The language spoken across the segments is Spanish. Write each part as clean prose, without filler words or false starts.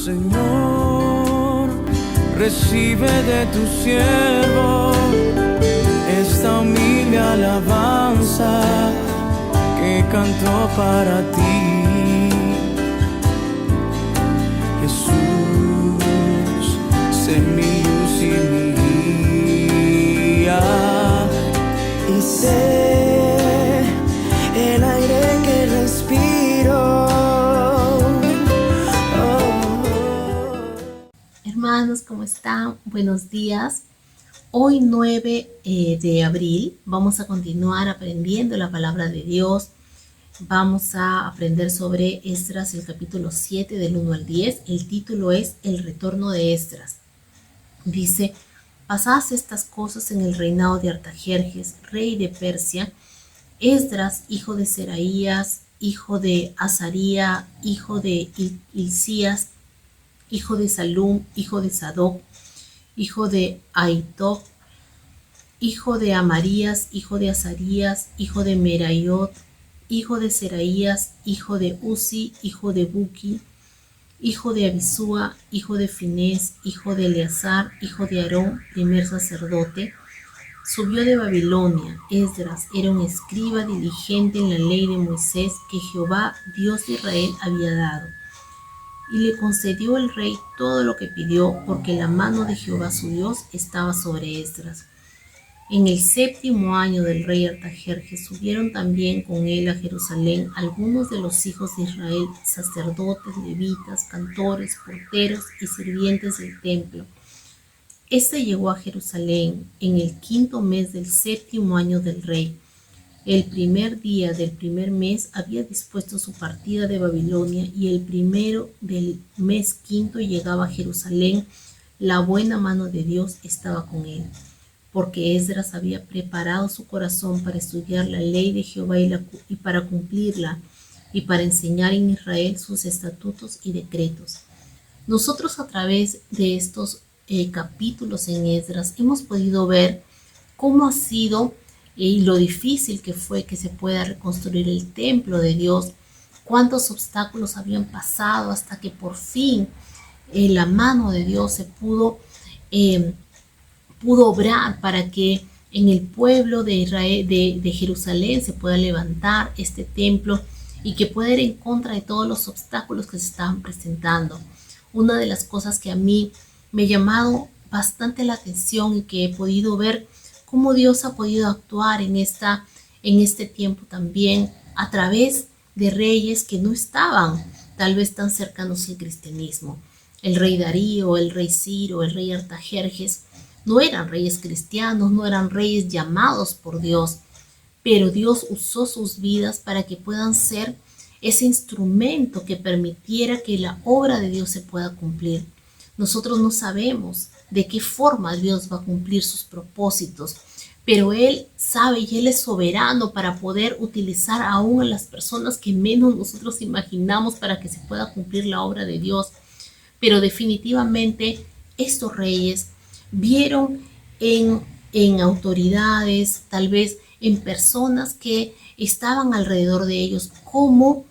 Señor, recibe de tu siervo esta humilde alabanza que canto para ti. Jesús, sé mi luz y mi guía, y sé el aire que respiro. Hermanos, ¿cómo están? Buenos días. Hoy 9 de abril vamos a continuar aprendiendo la palabra de Dios. Vamos a aprender sobre Esdras, el capítulo 7 del 1 al 10. El título es El retorno de Esdras. Dice: pasadas estas cosas en el reinado de Artajerjes, rey de Persia, Esdras, hijo de Seraías, hijo de Azaría, hijo de Hilcías, hijo de Salum, hijo de Sadoc, hijo de Ahitob, hijo de Amarías, hijo de Azarías, hijo de Meraiot, hijo de Seraías, hijo de Uzi, hijo de Buki, hijo de Abisúa, hijo de Finés, hijo de Eleazar, hijo de Aarón, primer sacerdote, subió de Babilonia. Esdras era un escriba diligente en la ley de Moisés que Jehová, Dios de Israel, había dado. Y le concedió el rey todo lo que pidió, porque la mano de Jehová su Dios estaba sobre Esdras. En el 7º año del rey Artajerjes subieron también con él a Jerusalén algunos de los hijos de Israel, sacerdotes, levitas, cantores, porteros y sirvientes del templo. Este llegó a Jerusalén en el 5º mes del 7º año del rey. El primer día del primer mes había dispuesto su partida de Babilonia, y el primero del mes 5º llegaba a Jerusalén. La buena mano de Dios estaba con él, porque Esdras había preparado su corazón para estudiar la ley de Jehová y para cumplirla, y para enseñar en Israel sus estatutos y decretos. Nosotros, a través de estos capítulos en Esdras, hemos podido ver cómo ha sido y lo difícil que fue que se pueda reconstruir el templo de Dios, cuántos obstáculos habían pasado hasta que por fin la mano de Dios se pudo obrar para que en el pueblo de Israel, de Jerusalén, se pueda levantar este templo y que pueda ir en contra de todos los obstáculos que se estaban presentando. Una de las cosas que a mí me ha llamado bastante la atención y que he podido ver cómo Dios ha podido actuar en este tiempo también a través de reyes que no estaban tal vez tan cercanos al cristianismo. El rey Darío, el rey Ciro, el rey Artajerjes no eran reyes cristianos, no eran reyes llamados por Dios, pero Dios usó sus vidas para que puedan ser ese instrumento que permitiera que la obra de Dios se pueda cumplir. Nosotros no sabemos de qué forma Dios va a cumplir sus propósitos, pero Él sabe y Él es soberano para poder utilizar aún a las personas que menos nosotros imaginamos para que se pueda cumplir la obra de Dios. Pero definitivamente estos reyes vieron en autoridades, tal vez en personas que estaban alrededor de ellos, cómo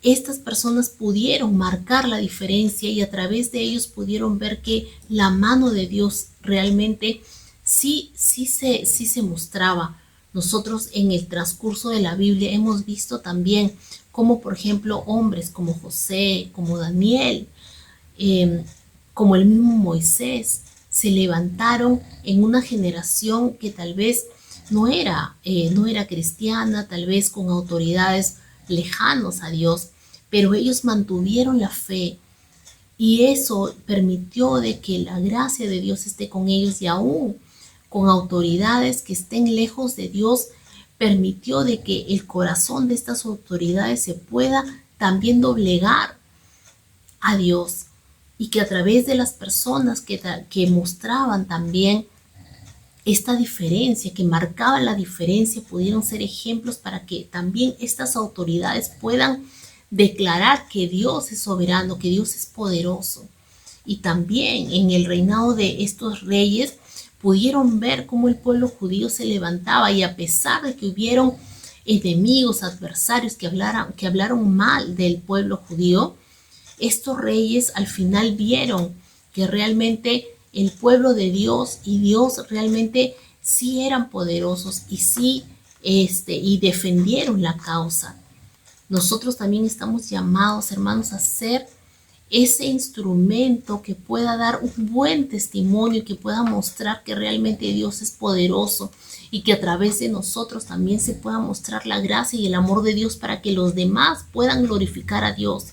estas personas pudieron marcar la diferencia, y a través de ellos pudieron ver que la mano de Dios realmente sí se mostraba. Nosotros en el transcurso de la Biblia hemos visto también cómo, por ejemplo, hombres como José, como Daniel, como el mismo Moisés, se levantaron en una generación que tal vez no era cristiana, tal vez con autoridades lejanos a Dios, pero ellos mantuvieron la fe, y eso permitió de que la gracia de Dios esté con ellos, y aún con autoridades que estén lejos de Dios, permitió de que el corazón de estas autoridades se pueda también doblegar a Dios, y que a través de las personas que mostraban también esta diferencia, que marcaban la diferencia, pudieron ser ejemplos para que también estas autoridades puedan declarar que Dios es soberano, que Dios es poderoso. Y también en el reinado de estos reyes pudieron ver cómo el pueblo judío se levantaba, y a pesar de que hubieron enemigos, adversarios que hablaron mal del pueblo judío, estos reyes al final vieron que realmente el pueblo de Dios y Dios realmente sí eran poderosos y sí y defendieron la causa. Nosotros también estamos llamados, hermanos, a ser ese instrumento que pueda dar un buen testimonio, que pueda mostrar que realmente Dios es poderoso y que a través de nosotros también se pueda mostrar la gracia y el amor de Dios para que los demás puedan glorificar a Dios.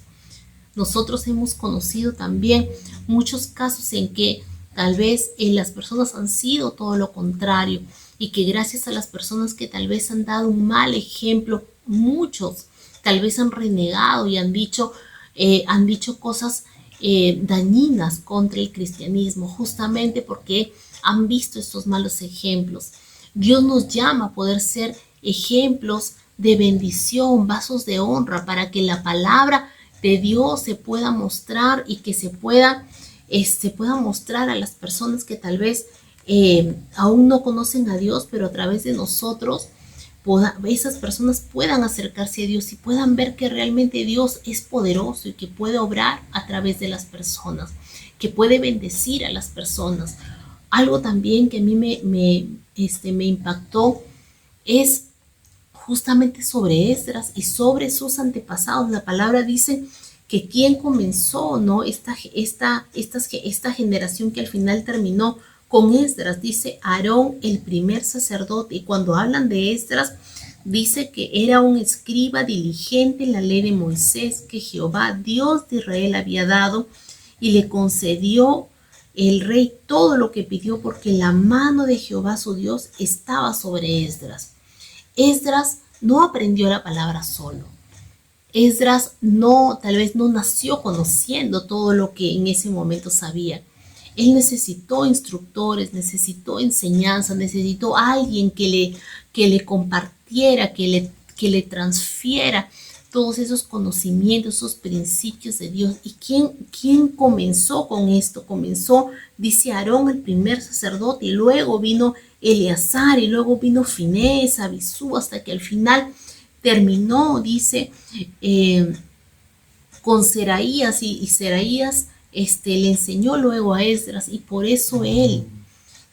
Nosotros hemos conocido también muchos casos en que tal vez las personas han sido todo lo contrario y que gracias a las personas que tal vez han dado un mal ejemplo, muchos tal vez han renegado y han dicho cosas dañinas contra el cristianismo, justamente porque han visto estos malos ejemplos. Dios nos llama a poder ser ejemplos de bendición, vasos de honra, para que la palabra de Dios se pueda mostrar y que se pueda mostrar a las personas que tal vez aún no conocen a Dios, pero a través de nosotros esas personas puedan acercarse a Dios y puedan ver que realmente Dios es poderoso y que puede obrar a través de las personas, que puede bendecir a las personas. Algo también que a mí me impactó es justamente sobre Esdras y sobre sus antepasados. La palabra dice que quien comenzó, ¿no? esta generación que al final terminó con Esdras, dice Aarón, el primer sacerdote. Y cuando hablan de Esdras, dice que era un escriba diligente en la ley de Moisés que Jehová, Dios de Israel, había dado, y le concedió el rey todo lo que pidió, porque la mano de Jehová su Dios estaba sobre Esdras. Esdras no aprendió la palabra solo. Esdras tal vez no nació conociendo todo lo que en ese momento sabía. Él necesitó instructores, necesitó enseñanza, necesitó alguien que le compartiera, que le transfiera todos esos conocimientos, esos principios de Dios. ¿Y quién comenzó con esto? Comenzó, dice Aarón, el primer sacerdote, y luego vino Eleazar, y luego vino Finés, Abisú, hasta que al final terminó, dice, con Seraías, y Seraías le enseñó luego a Esdras, y por eso él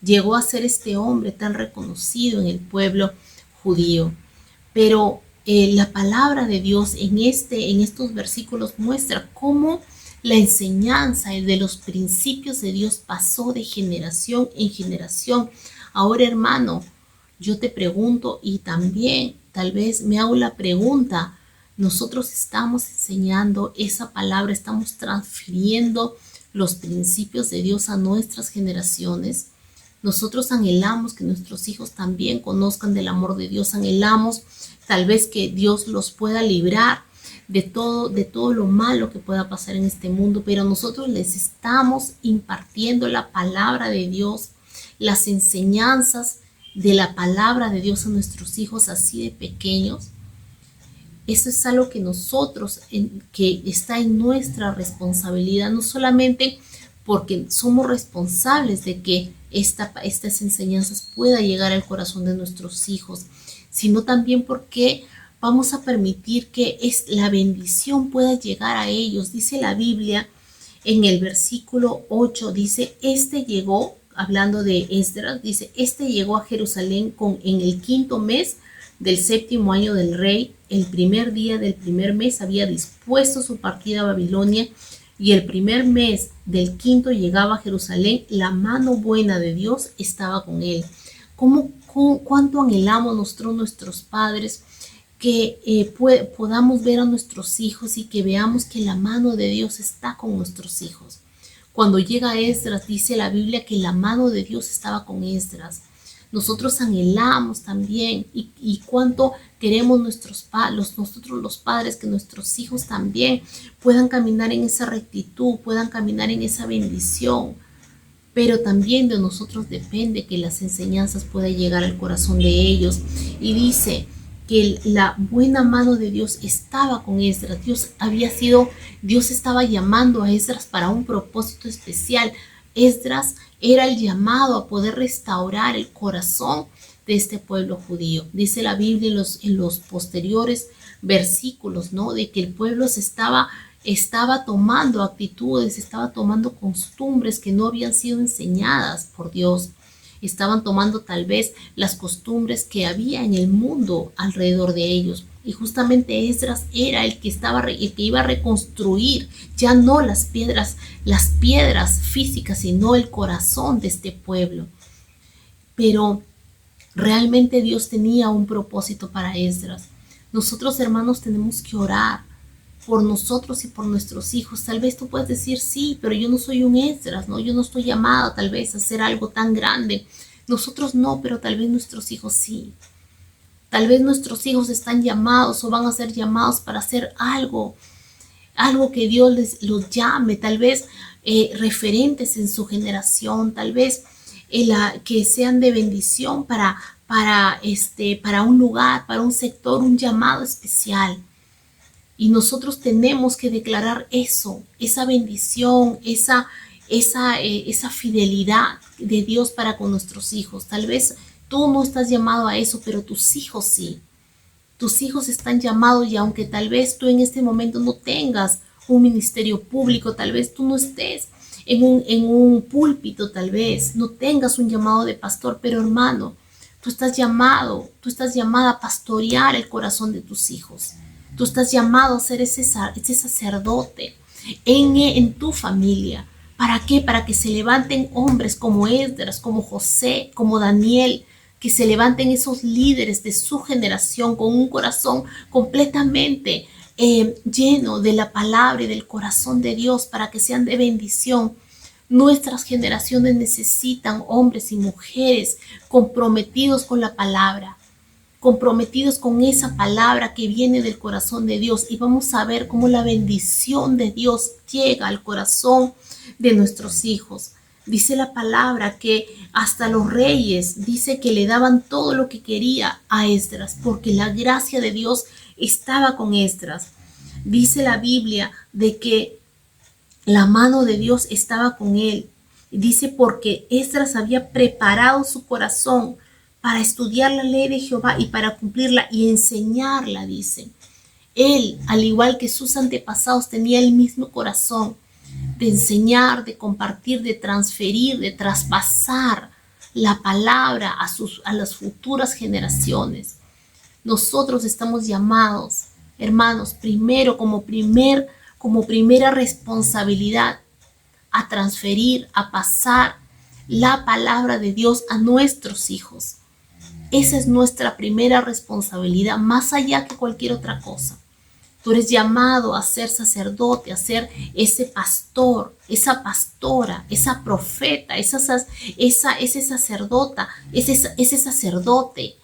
llegó a ser este hombre tan reconocido en el pueblo judío. Pero la palabra de Dios en estos versículos muestra cómo la enseñanza de los principios de Dios pasó de generación en generación. Ahora, hermano, yo te pregunto, y también tal vez me hago la pregunta, nosotros estamos enseñando esa palabra, estamos transfiriendo los principios de Dios a nuestras generaciones. Nosotros anhelamos que nuestros hijos también conozcan del amor de Dios, anhelamos tal vez que Dios los pueda librar de todo lo malo que pueda pasar en este mundo, pero nosotros les estamos impartiendo la palabra de Dios, las enseñanzas de la palabra de Dios a nuestros hijos así de pequeños. Eso es algo que nosotros, que está en nuestra responsabilidad, no solamente porque somos responsables de que estas enseñanzas puedan llegar al corazón de nuestros hijos, sino también porque vamos a permitir que la bendición pueda llegar a ellos. Dice la Biblia en el versículo 8, dice, llegó, hablando de Esdras, dice, llegó a Jerusalén en el 5º mes del 7º año del rey. El primer día del primer mes había dispuesto su partida a Babilonia, y el primer mes del 5º llegaba a Jerusalén. La mano buena de Dios estaba con él. ¿Cuánto anhelamos nuestros padres que podamos ver a nuestros hijos y que veamos que la mano de Dios está con nuestros hijos? Cuando llega Esdras, dice la Biblia que la mano de Dios estaba con Esdras. Nosotros anhelamos también y cuánto queremos nosotros los padres, que nuestros hijos también puedan caminar en esa rectitud, puedan caminar en esa bendición. Pero también de nosotros depende que las enseñanzas puedan llegar al corazón de ellos. Y dice que la buena mano de Dios estaba con Esdras. Dios estaba llamando a Esdras para un propósito especial. Esdras era el llamado a poder restaurar el corazón de este pueblo judío. Dice la Biblia en los posteriores versículos, ¿no? De que el pueblo se estaba estaba tomando actitudes, estaba tomando costumbres que no habían sido enseñadas por Dios. Estaban tomando tal vez las costumbres que había en el mundo alrededor de ellos. Y justamente Esdras era el que iba a reconstruir ya no las piedras físicas, sino el corazón de este pueblo. Pero realmente Dios tenía un propósito para Esdras. Nosotros, hermanos, tenemos que orar por nosotros y por nuestros hijos. Tal vez tú puedes decir, sí, pero yo no soy un Esdras, ¿no? Yo no estoy llamado tal vez a hacer algo tan grande. Nosotros no, pero tal vez nuestros hijos sí. Tal vez nuestros hijos están llamados o van a ser llamados para hacer algo que Dios los llame, tal vez referentes en su generación, tal vez que sean de bendición para un lugar, para un sector, un llamado especial. Y nosotros tenemos que declarar eso, esa bendición, esa fidelidad de Dios para con nuestros hijos. Tal vez tú no estás llamado a eso, pero tus hijos sí. Tus hijos están llamados y aunque tal vez tú en este momento no tengas un ministerio público, tal vez tú no estés en un púlpito, tal vez no tengas un llamado de pastor, pero hermano, tú estás llamada a pastorear el corazón de tus hijos. Tú estás llamado a ser ese sacerdote en tu familia. ¿Para qué? Para que se levanten hombres como Esdras, como José, como Daniel, que se levanten esos líderes de su generación con un corazón completamente lleno de la palabra y del corazón de Dios, para que sean de bendición. Nuestras generaciones necesitan hombres y mujeres comprometidos con la palabra, comprometidos con esa palabra que viene del corazón de Dios, y vamos a ver cómo la bendición de Dios llega al corazón de nuestros hijos. Dice la palabra que hasta los reyes dice que le daban todo lo que quería a Esdras, porque la gracia de Dios estaba con Esdras. Dice la Biblia de que la mano de Dios estaba con él. Dice porque Esdras había preparado su corazón para estudiar la ley de Jehová y para cumplirla y enseñarla, dice. Él, al igual que sus antepasados, tenía el mismo corazón de enseñar, de compartir, de transferir, de traspasar la palabra a las futuras generaciones. Nosotros estamos llamados, hermanos, primero como primera responsabilidad a transferir, a pasar la palabra de Dios a nuestros hijos. Esa es nuestra primera responsabilidad, más allá que cualquier otra cosa. Tú eres llamado a ser sacerdote, a ser ese pastor, esa pastora, esa profeta, ese sacerdota, ese sacerdote,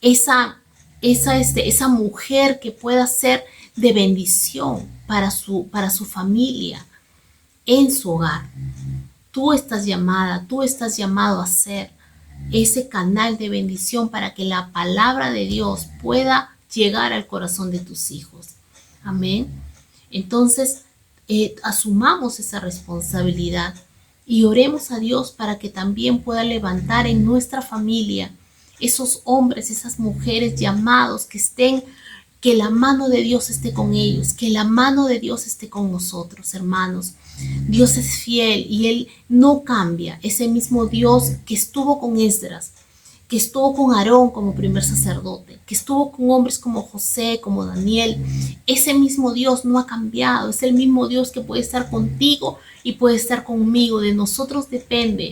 esa mujer que pueda ser de bendición para su familia, en su hogar. Tú estás llamado a ser ese canal de bendición para que la palabra de Dios pueda llegar al corazón de tus hijos. Amén. Entonces, asumamos esa responsabilidad y oremos a Dios para que también pueda levantar en nuestra familia esos hombres, esas mujeres llamados que la mano de Dios esté con ellos, que la mano de Dios esté con nosotros, hermanos. Dios es fiel y Él no cambia. Ese mismo Dios que estuvo con Esdras, que estuvo con Aarón como primer sacerdote, que estuvo con hombres como José, como Daniel, ese mismo Dios no ha cambiado. Es el mismo Dios que puede estar contigo y puede estar conmigo. De nosotros depende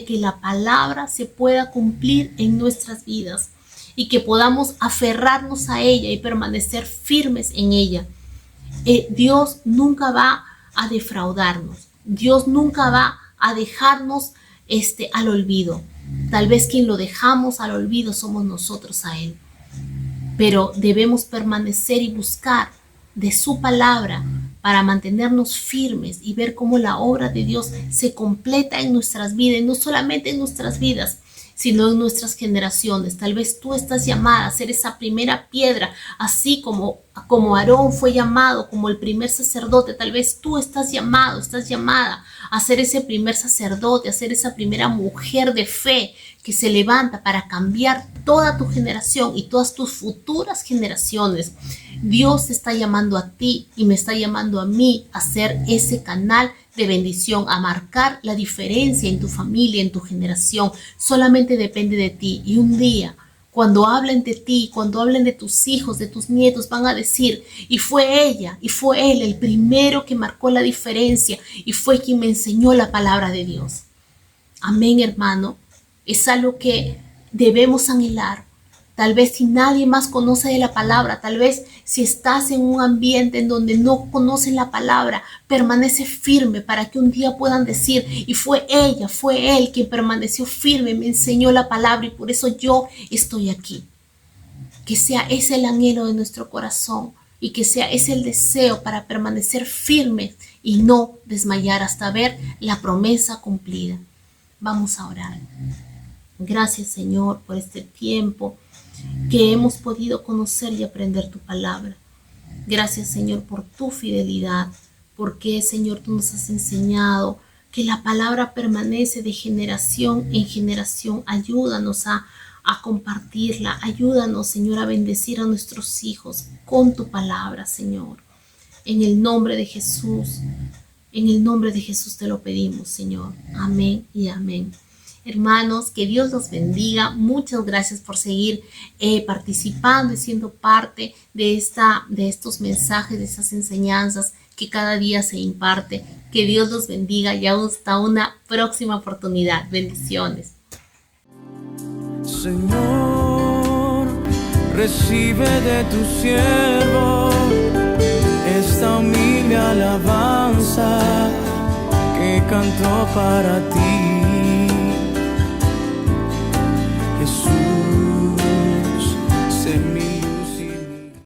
que la palabra se pueda cumplir en nuestras vidas y que podamos aferrarnos a ella y permanecer firmes en ella. Dios nunca va a defraudarnos. Dios nunca va a dejarnos al olvido. Tal vez quien lo dejamos al olvido somos nosotros a Él. Pero debemos permanecer y buscar de su palabra para mantenernos firmes y ver cómo la obra de Dios se completa en nuestras vidas, y no solamente en nuestras vidas, sino en nuestras generaciones. Tal vez tú estás llamada a ser esa primera piedra, así como como Aarón fue llamado como el primer sacerdote, tal vez tú estás llamado, estás llamada a ser ese primer sacerdote, a ser esa primera mujer de fe que se levanta para cambiar toda tu generación y todas tus futuras generaciones. Dios te está llamando a ti y me está llamando a mí a ser ese canal de bendición, a marcar la diferencia en tu familia, en tu generación. Solamente depende de ti. Y un día, cuando hablen de ti, cuando hablen de tus hijos, de tus nietos, van a decir, y fue ella, y fue él el primero que marcó la diferencia, y fue quien me enseñó la palabra de Dios. Amén, hermano. Es algo que debemos anhelar. Tal vez si nadie más conoce de la palabra, tal vez si estás en un ambiente en donde no conocen la palabra, permanece firme para que un día puedan decir, y fue ella, fue él quien permaneció firme, me enseñó la palabra y por eso yo estoy aquí. Que sea ese el anhelo de nuestro corazón y que sea ese el deseo para permanecer firmes y no desmayar hasta ver la promesa cumplida. Vamos a orar. Gracias, Señor, por este tiempo que hemos podido conocer y aprender tu palabra. Gracias, Señor, por tu fidelidad, porque, Señor, tú nos has enseñado que la palabra permanece de generación en generación. Ayúdanos a compartirla. Ayúdanos, Señor, a bendecir a nuestros hijos con tu palabra, Señor. En el nombre de Jesús te lo pedimos, Señor. Amén y amén. Hermanos, que Dios los bendiga. Muchas gracias por seguir participando y siendo parte de estos mensajes, de estas enseñanzas que cada día se imparte. Que Dios los bendiga y hasta una próxima oportunidad. Bendiciones. Señor, recibe de tu siervo esta humilde alabanza que canto para ti.